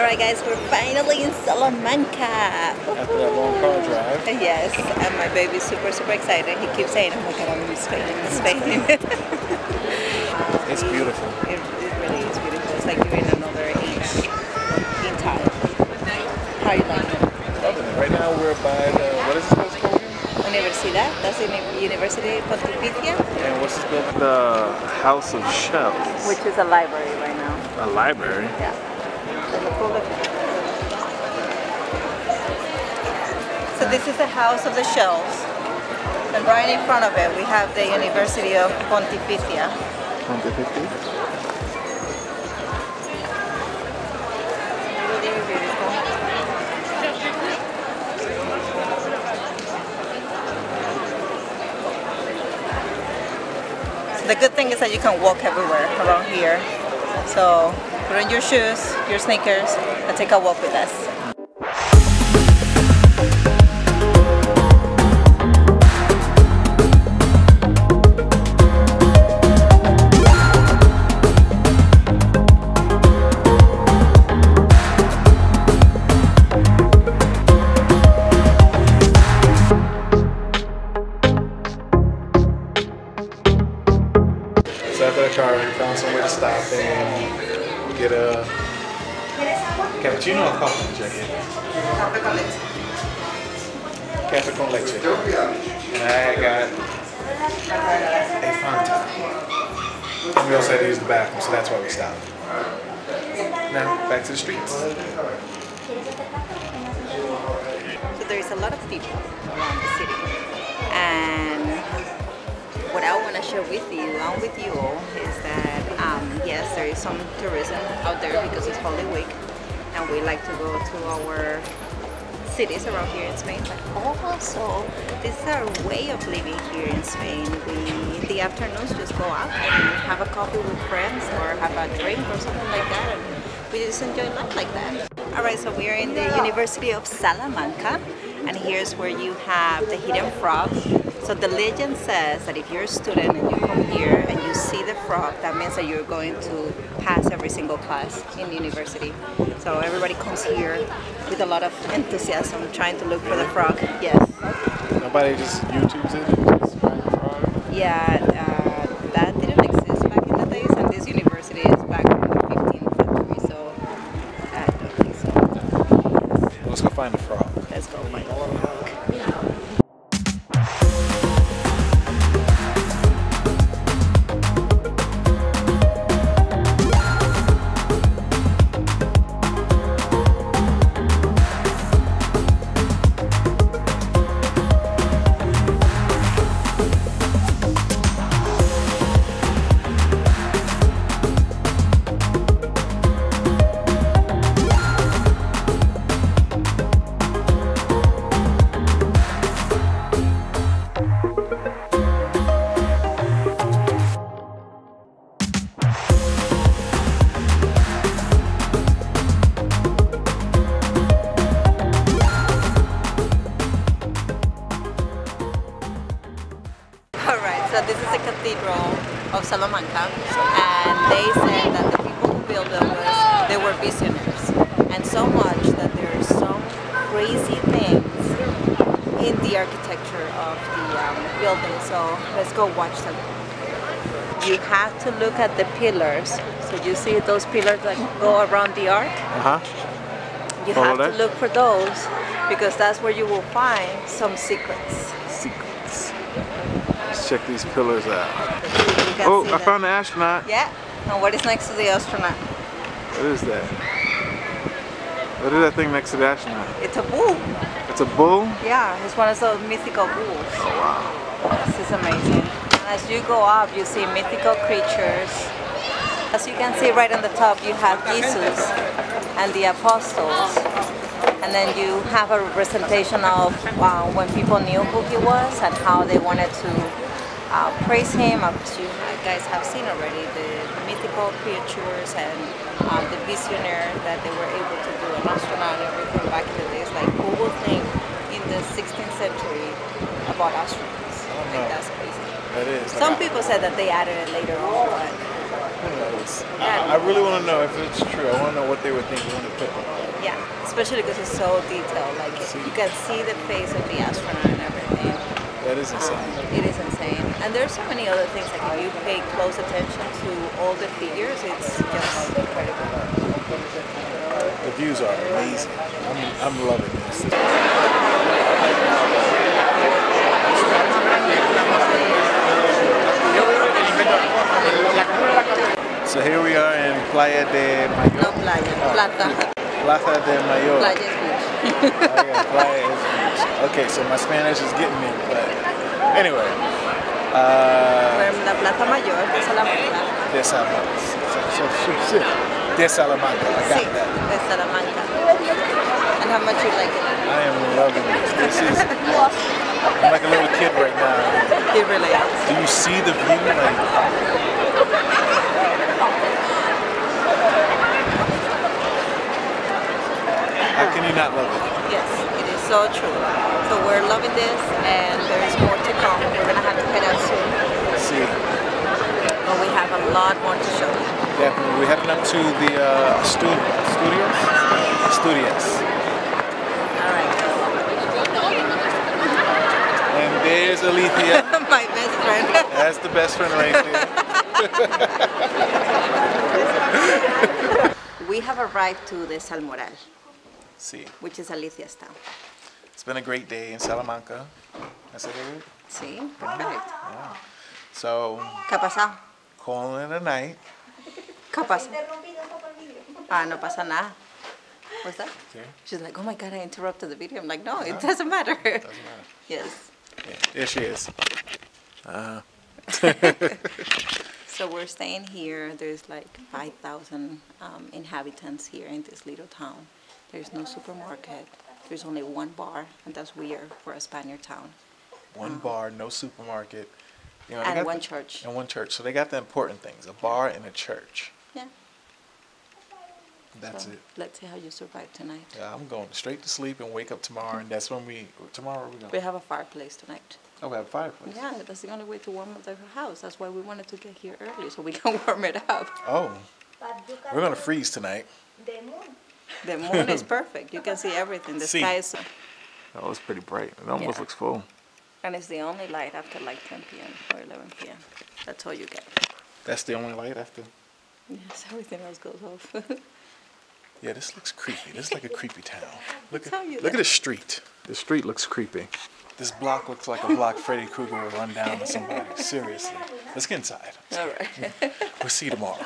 Alright guys, we're finally in Salamanca. After that long car drive. Yes, and my baby's super excited. He keeps saying, oh my god, I'm in Spain, I'm in Spain. It's beautiful. It really is beautiful. It's like you're in another age in time. How are you liking it? Loving it. Right now we're by the, what is this place called again? Universidad, that's the University Pontificia. And what's this building? The House of Shells. Which is a library right now. A library? Yeah. So this is the House of the Shells, and right in front of it we have the University of Pontificia. Pontificia? Really beautiful. So the good thing is that you can walk everywhere around here. So put on your shoes, your sneakers, and take a walk with us. So after the car, we found somewhere to stop and get a cappuccino or coffee, Jackie? Café con leche. Cafe con leche. And I got a Fanta. And we also had to use the bathroom, so that's why we stopped. Now, back to the streets. So there's a lot of people around the city, and what I want to share with you and with you all is that yes, there is some tourism out there because it's Holy Week, and we like to go to our cities around here in Spain, but also this is our way of living here in Spain. We, in the afternoons, just go out and have a coffee with friends or have a drink or something like that, and we just enjoy life like that. Alright, so we are in the University of Salamanca, and here's where you have the hidden frog. So the legend says that if you're a student and you come here and you see the frog, that means that you're going to pass every single class in the university. So everybody comes here with a lot of enthusiasm trying to look for the frog. Yes. Nobody just YouTubes it and just find the frog? Yeah, that didn't exist back in the days, and this university is back in the 15th century, so I don't think so. Yes. Let's go find the frog. Let's go find the frog. So this is the Cathedral of Salamanca, and they said that the people who built it they were visionaries, and so much that there are some crazy things in the architecture of the building. So let's go watch them. You have to look at the pillars. So you see those pillars that go around the arc? You have to look for those because that's where you will find some secrets. Let's check these pillars out. Oh, I found the astronaut. Yeah. And what is next to the astronaut? What is that? What is that thing next to the astronaut? It's a bull. It's a bull? Yeah, it's one of those mythical bulls. Oh, wow. This is amazing. And as you go up, you see mythical creatures. As you can see right on the top, you have Jesus and the apostles. And then you have a representation of when people knew who he was and how they wanted to praise him. As you guys have seen already, the mythical creatures and the visionary that they were able to do, an astronaut and everything back in the days. Like, who would think in the 16th century about astronauts? I think that's crazy. That is. Some people said that they added it later on, but Who knows? Yeah. I really want to know if it's true. I want to know what they would think when they put them. Yeah, especially because it's so detailed. Like you can see the face of the astronaut and everything. That is insane. It is insane. And there's so many other things. Like if you pay close attention to all the figures, it's just incredible. The views are amazing. I'm loving this. So here we are in Playa de Mayor. No playa, plata. Plaza de Mayor. Playa is beach. Oh yeah, Playa is beach. Okay, so my Spanish is getting me, but anyway. We're in la Plaza Mayor de Salamanca. De Salamanca. De Salamanca. I got Sí, that. de Salamanca. And how much you like it? I am loving this. This is, I'm like a little kid right now. It really is. Do you see the view? Like, how can you not love it? Yes, it is so true. So we're loving this, and there is more to come. We're gonna have to head out soon, See, but we have a lot more to show you. definitely. We're heading up to the studios. Studios. All right. And there's Alethea. My best friend. That's the best friend right there. We have arrived to the Salmoral, See, which is Alicia's town. it's been a great day in Salamanca. I said it right? See? Perfect. So, ¿Qué ha pasado? calling it a night. ¿Qué pasa? Ah, no pasa nada. What's that? Okay. She's like, oh my God, I interrupted the video. I'm like, no, it doesn't matter. Doesn't matter. Yes. Yeah, there she is. So we're staying here. There's like 5,000 inhabitants here in this little town. There's no supermarket. There's only one bar, and that's weird for a Spaniard town. One bar, no supermarket. You know, they And got one church. And one church. So they got the important things, a bar and a church. Yeah. That's So it. let's see how you survive tonight. Yeah, I'm going straight to sleep and wake up tomorrow, and that's when tomorrow we're going. We have a fireplace tonight. Oh, we have a fireplace. Yeah, that's the only way to warm up the house. That's why we wanted to get here early, so we can warm it up. Oh, we're going to freeze tonight. The moon is perfect. You can see everything. The See. sky is, Oh, it's pretty bright. It almost Yeah. looks full. and it's the only light after like 10 p.m. or 11 p.m. That's all you get. That's the only light after. Yes, everything else goes off. Yeah, this looks creepy. This is like a creepy town. Look Tell you at that. the street. The street looks creepy. This block looks like a block Freddy Krueger would run down on somebody. Seriously. Let's get inside. All right. We'll see you tomorrow.